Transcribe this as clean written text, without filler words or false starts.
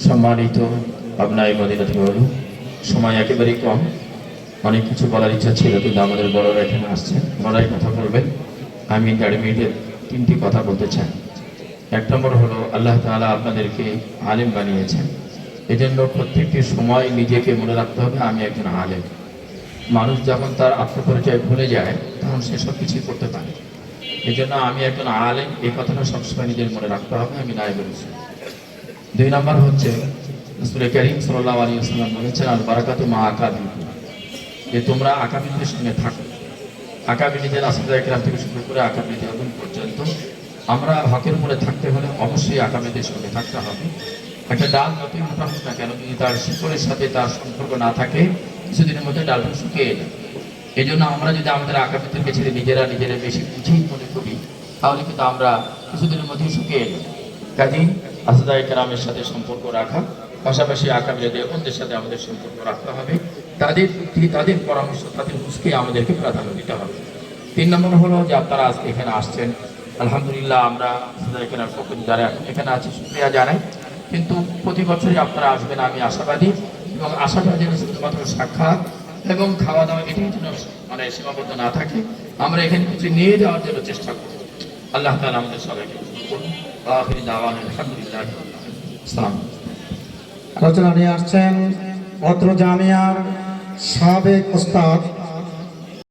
সম্মানিত আপনার মদিনাতুল উলুম, সময় একেবারেই কম। অনেক কিছু বলার ইচ্ছা ছিল, কিন্তু আমাদের বড়রা এখানে আসছেন, ওনারাই কথা বলবেন। আমি 1.5 মিনিটে 3টি কথা বলতে চাই। 1 নম্বর হলো, আল্লাহ তাআলা আপনাদেরকে আলেম বানিয়েছেন, এজন্য প্রত্যেকটি সময় নিজেকে মনে রাখতে হবে আমি একজন আলেম। মানুষ যখন তার আত্মপরিচয় ভুলে যায় তখন সে সব কিছুই করতে পারে। এই জন্য আমি একজন আলেম, এই কথাটা সবসময় নিজের মনে রাখতে হবে, আমি নায়েবে রাসূল। 2 নম্বর হচ্ছে, রাসূল কারীম সাল্লাল্লাহু আলাইহি ওয়াসাল্লাম বলেছেন, আল বারাকাতু মা আকাবিকুম, যে তোমরা আকাবিদের সঙ্গে থাকো। আকাবিদের আসহাবে কেরাম থেকে শুরু করে আকাবিদের এখন পর্যন্ত আমরা হকের উপরে থাকতে হলে অবশ্যই আকাবিদের সঙ্গে থাকতে হবে। একটা ডাল যতই মোটা হোক না কেন, যদি তার শিকড়ের সাথে তার সম্পর্ক না থাকে, কিছুদিনের মধ্যে ডালটা শুকিয়ে যায়। এই জন্য আমরা যদি আমাদের আকাবিদেরকে ছেড়ে নিজেরা বেশি বুঝেই মনে করি, তাহলে কিন্তু আমরা কিছুদিনের মধ্যেই শুকিয়ে যাই। কাজেই আসহাবে কেরামের সাথে সম্পর্ক রাখা, পাশাপাশি আকাবিদের অন্যদের সাথে আমাদের সম্পর্ক রাখতে হবে। তাদের বুদ্ধি, তাদের পরামর্শ, তাদের বুঝকে আমাদেরকে প্রাধান্য দিতে হবে। 3 নম্বর হলো যে আপনারা আজকে এখানে আসছেন, আলহামদুলিল্লাহ। আমরা এখানে যারা এখানে আছি শুকরিয়া জানাই, কিন্তু প্রতি বছরই আপনারা আসবেন আমি আশাবাদী। এবং আশাটা যেন শুধুমাত্র সাক্ষাৎ এবং খাওয়া দাওয়া এটি যেন সীমাবদ্ধ না থাকে, আমরা এখানে কিছু নিয়ে যাওয়ার জন্য চেষ্টা করব। আল্লাহ তাআলা আমাদের সবাইকে করুন। আখির দাওয়ানা আলহামদুলিল্লাহ। আসসালামু আলাইকুম। আলোচনা নিয়ে আসছেন অত্র জামিয়ার সাবেক ওস্তাদ